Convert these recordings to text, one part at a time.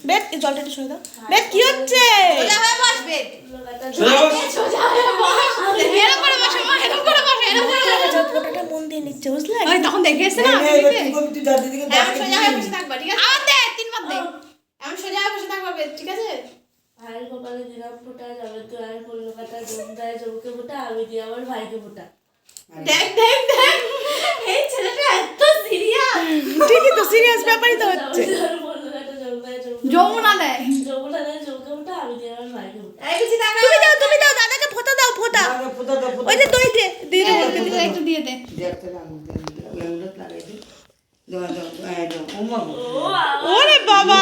বেদ এই জলটা একটু সরে দাও। বেদ কি হচ্ছে? সোজা হয়ে বস বেদ। সোজা বস। এরকম করে বসো মা, এরকম করে বসো, এরকম করে বসো। ফটোটা মন দিয়ে নিচ্ছে বুঝলে? ওই তখন দেখে এসে না এবার দিদিকে। কি করবি তুই দাদিকে এমন সোজা হয়ে বসে থাকবা, ঠিক আছে? আমার দে, 3 বার দে। এমন সোজা হয়ে বসে থাকবা বেদ, ঠিক আছে? ভাইয়ের কপালে দিলাম ফোঁটা, যাবে তো আর কলকাতা জমদায় জমকে ফোঁটা, আমি দিয়ে আমার ভাইকে ফোঁটা। দেখ দেখ দেখ, এই ছেলেটা এত সিরিয়াস। ঠিকই তো, সিরিয়াস ব্যাপারই তো হচ্ছে। কলকাতা জমদায় জমকে যমুনা দেয়। যমুনা দেয় জমকে ফোঁটা, আমি দিয়ে আমার ভাইকে ফোঁটা। এই কিছু টাকা তুমি দাও দাদাকে ফোঁটা দাও, ফোঁটা। ফোঁটা দাও, ফোঁটা ওই যে দই দে, দিয়ে দে। দিদিকে একটু দিয়ে দে। দে একটা আঙুল দে, আঙুলটা লাগাই দে। দাও দাও, এই দাও। ওমা গো। ওরে বাবা,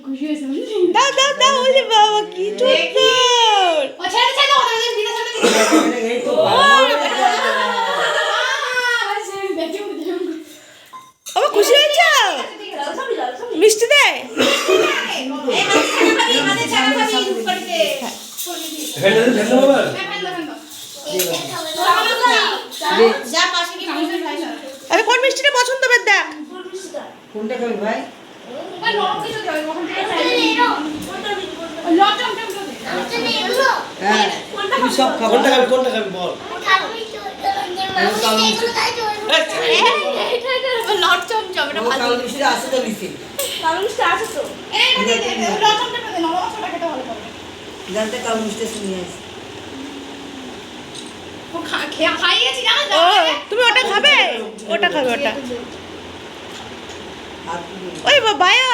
খুশি হয়েছে বুঝলি? দাও দাও দাও, ওরে বাবা কি সুন্দর। ও ছেড়ে ছেড়ে ওদের দিলে সাথে এই তো ভালো। বাবা খুশি হয়েছ? মিষ্টি দে। আরে কোন মিষ্টিটা পছন্দ বেদ দেখ। কোনটা খাবি ভাই? হ্যাঁ, তুমি সব খাবো। কোনটা খাবি বল। লট চমচম এটা ও ভালো। কালো মিষ্টিটা আছে তো নিচে। কারণ মিষ্টি আছে তো। এটা দিয়ে দে, লট চমচমটা দে, নরম মশলাটা খেতে ভালো করে। জানতে কালো মিষ্টি শুনিয়ে আসি। ও খাইয়েছি জানো ও তুমি ওটা খাবে? ওটা খাবে ওটা। হাত দিয়ে ওই বাবায়া,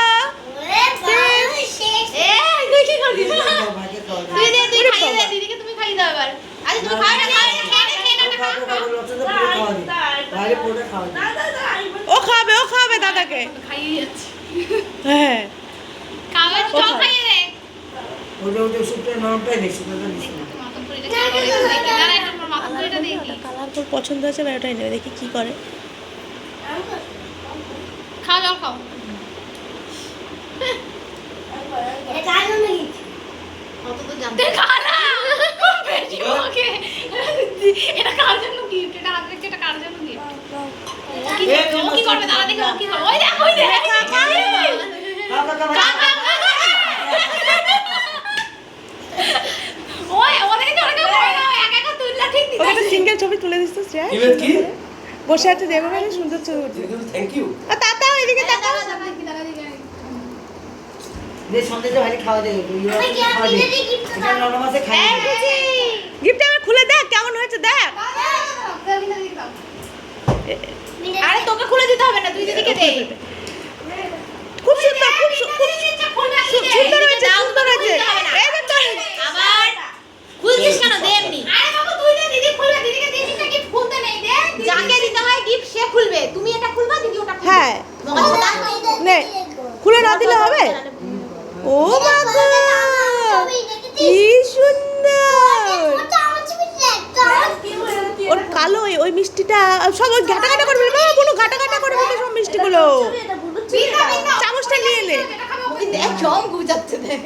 তুই কি করছিস? দাও, ভাইকে খাওয়া দাও। তুই দে, তুই খাইয়ে দে, দিদিকে তুমি খাইয়ে দাও এবার। আরে তুমি খাও না, খাও না, খেয়ে নে, খেয়ে নে, খা, খাও, খা। খাও, লজ্জা তো পুরো খাওয়া দে। বাইরে পুরোটা খাওয়া দে। ও খাবে দাদাকে। খাইয়ে যাচ্ছি। হ্যাঁ খাবে তো চল খাইয়ে দে। ওটা সুপটা নরমটাই দেখছি, ওটা দিছি না। মাখন পুরিটা খেয়ে দেখি, দাঁড়া একটু মাখন পুরিটা দেখি। কালার তোর পছন্দ হয়েছে, বা ওটাই নেবে, দেখি কি করে। খাও জল খাও। অত তো জানতে খা না। বেশি ওকে। এটা কার জন্য গিফট? এটা হাত রেখে এটা কার জন্য গিফট? কি করবে? ও কি করবে? দাঁড়া দেখো ও কি করবে। ওই দেখ, ওই দেখ। খা, খা, খা। ওই ওদেরকে ওরকম করে না, একা একা তুললা ঠিক দিতে। ওকে একটা সিঙ্গেল ছবি তুলে দিস তো শ্রেয়া। কি বেদ কি? বসে আছে যেভাবে সুন্দর ছবি উঠছে। Thank you. আর তাতাও এদিকে তাকাও। দে সন্দেশটা ভাই খাওয়া দে। খাওয়া দে। এটা নরম আছে খাই দে। গিফটটা আবার খুলে দেখ কেমন হয়েছে দেখ। আরে তোকে খুলে দিতে হবে না, তুই দিদিকে দে। খুব সুন্দর, খুব সুন্দর হয়েছে, সুন্দর হয়েছে। এই দেখ তো। আবার খুলছিস কেন? দে এমনি। আরে বাবু তুই দে, দিদি খুলবে। দিদিকে দিদিস না, গিফট খুলতে নেই দে। যাকে দিতে হয় গিফট সে খুলবে। তুমি এটা খুলবা, দিদি ওটা খুলবে। হ্যাঁ নে, খুলে না দিলে হবে? ও বাবা কি সুন্দর। ওর কালো ওই মিষ্টিটা সব ওই ঘাটা ঘাটা করে ফেলবে। বাবা বুনু ঘাটা ঘাটা করে ফেলবে সব মিষ্টিগুলো। চামচটা নিয়ে নে। দেখ সব গুজাচ্ছে দেখ।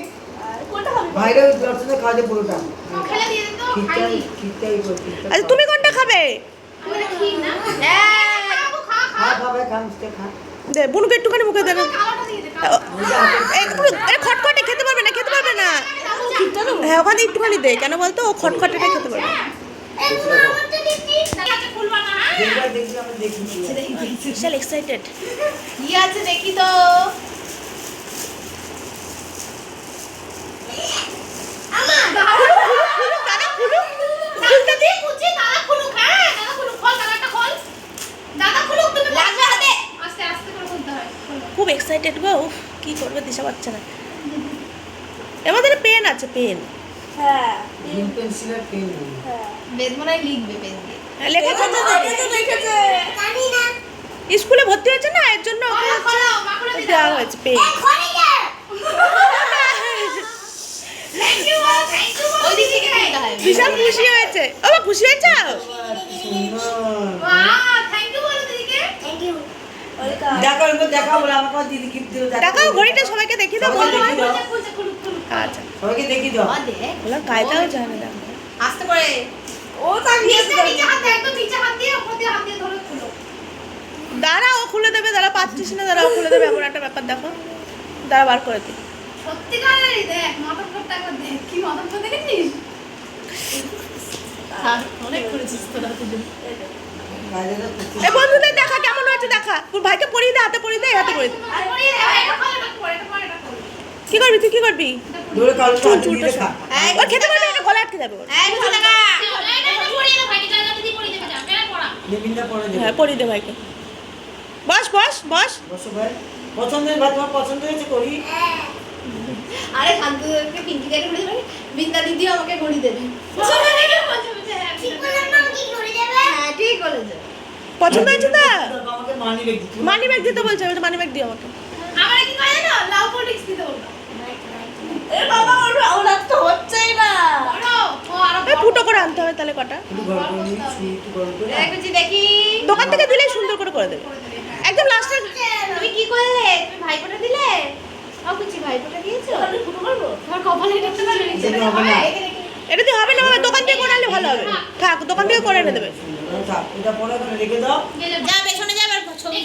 ভাইরে লজ্জা খাওয়া দে পুরোটা। খেলা দিয়ে দিন তো, খিচাই খাইনি। খিচাই কর খিচাই। আচ্ছা তুমি কোনটা খাবে? আমি এটা খেয়ে না। খা খা। খা খা ভাই খা মিষ্টি খা। দে বুনুকে একটুখানি মুখে দেবে। কালোটা দিয়ে দে, কালো। খটখটে খেতে পারবে না, খেতে পারবে না। হ্যাঁ ওখানে একটুখানি দে, কেন বলতো ও খটখটেটা খেতে পারবে না। খুলবা না, হ্যাঁ? দেখবার দেখি আমরা দেখি। বিশাল এক্সাইটেড। কি আছে দেখি তো। খুব এক্সাইটেড গো। উফ, কি করবে দিশা পাচ্ছে না। এর মধ্যে পেন আছে, পেন হ্যাঁ। পেন পেন্সিলের পেন নেই। বেদ মনে হয় লিখবে পেন দিয়ে। লেখা স্কুলে ভর্তি হয়েছে না, এর জন্য ওকে দেওয়া হয়েছে পেন। বিশাল খুশি হয়েছে। ও খুশি হয়েছে? দেখো বলে আমাকে দিদি গিফট দিল। দেখাও ঘড়িটা সবাইকে দেখিয়ে দাও বন্ধু। আচ্ছা সবাইকে দেখি দাও। ওলা কায়দাও জানে না। আস্তে করে ও তা নিচে হাত দে, একদম নিচে হাত দিয়ে উপর দিয়ে হাত দিয়ে ধরে খুলো। দাঁড়াও খুলে দেবে, দাঁড়া পাচ্ছিস না, দাঁড়াও খুলে দেবে। এমন একটা ব্যাপার দেখো। দাঁড়া বার করে দিই। সত্যিকারেরই দেখ মাধবপুরটা একবার দেখ কি মাধবপুর দেখেছিস অনেক করেছিস তোরা দুজন বাইরে তো কুচি। এই বন্ধুদের দেখা কেমন হয়েছে দেখা, তোর ভাইকে পরিয়ে দে, হাতে পরিয়ে দে, হাতে পরিয়ে দে। আর পরিয়ে দে এটা ভালো এটা করে এটা করে এটা করে কি করবি তুই, কি করবি? দূরে কালো চুল হাতে চুলটা দিয়ে সর। খা। ও খেতে পারবি না, গলা আটকে যাবে ওর। এটা পরিয়ে দে ভাইকে জায়গা দিয়ে পরিয়ে দেবে যা মেরে পড়া বিপিনটা পরে দেবে। হ্যাঁ পরিয়ে দে ভাইকে। বস বস বস। বসো ভাই। পছন্দের ভাই, তোমার পছন্দ হয়েছে করি? আরে শান্তকে পিঙ্কি কেটে ঘুরে দেবে বিন্দা দিদি আমাকে ঘড়ি দেবে ঠিক বললাম না কি ঘড়ি দেবে হ্যাঁ ঠিক বলেছে পছন্দ হয়েছে তো? আমাকে মানি ব্যাগ দিতে। মানি ব্যাগ দিতে বলছে, মানি ব্যাগ দিও আমাকে। আমারে কি করে জানো লাউ পলিক্স দিতে বলতো এ বাবা ওরা তো হচ্ছেই না। বড় ও আরো এই ফুটো করে আনতে হবে তাহলে কটা। একটু গল্প নিই, শুনি একটু গল্প। দেখছি দেখি দোকান থেকে দিলেই সুন্দর করে করে দেবে। একদম লাস্টে তুমি কি করলে তুমি ভাইপোটা দিলে ও কুচি ভাইপোটা দিয়েছো আমি ফুটো করবো। তোমার কপালে এটা কি লেগেছে এটা হবে না। এটা দিয়ে হবে না, হবে দোকান থেকে করে আনলে ভালো হবে। থাক দোকান থেকে করে এনে দেবে। থাক, এটা পরে ওখানে রেখে দাও। যা পেছনে যা এবার ছবি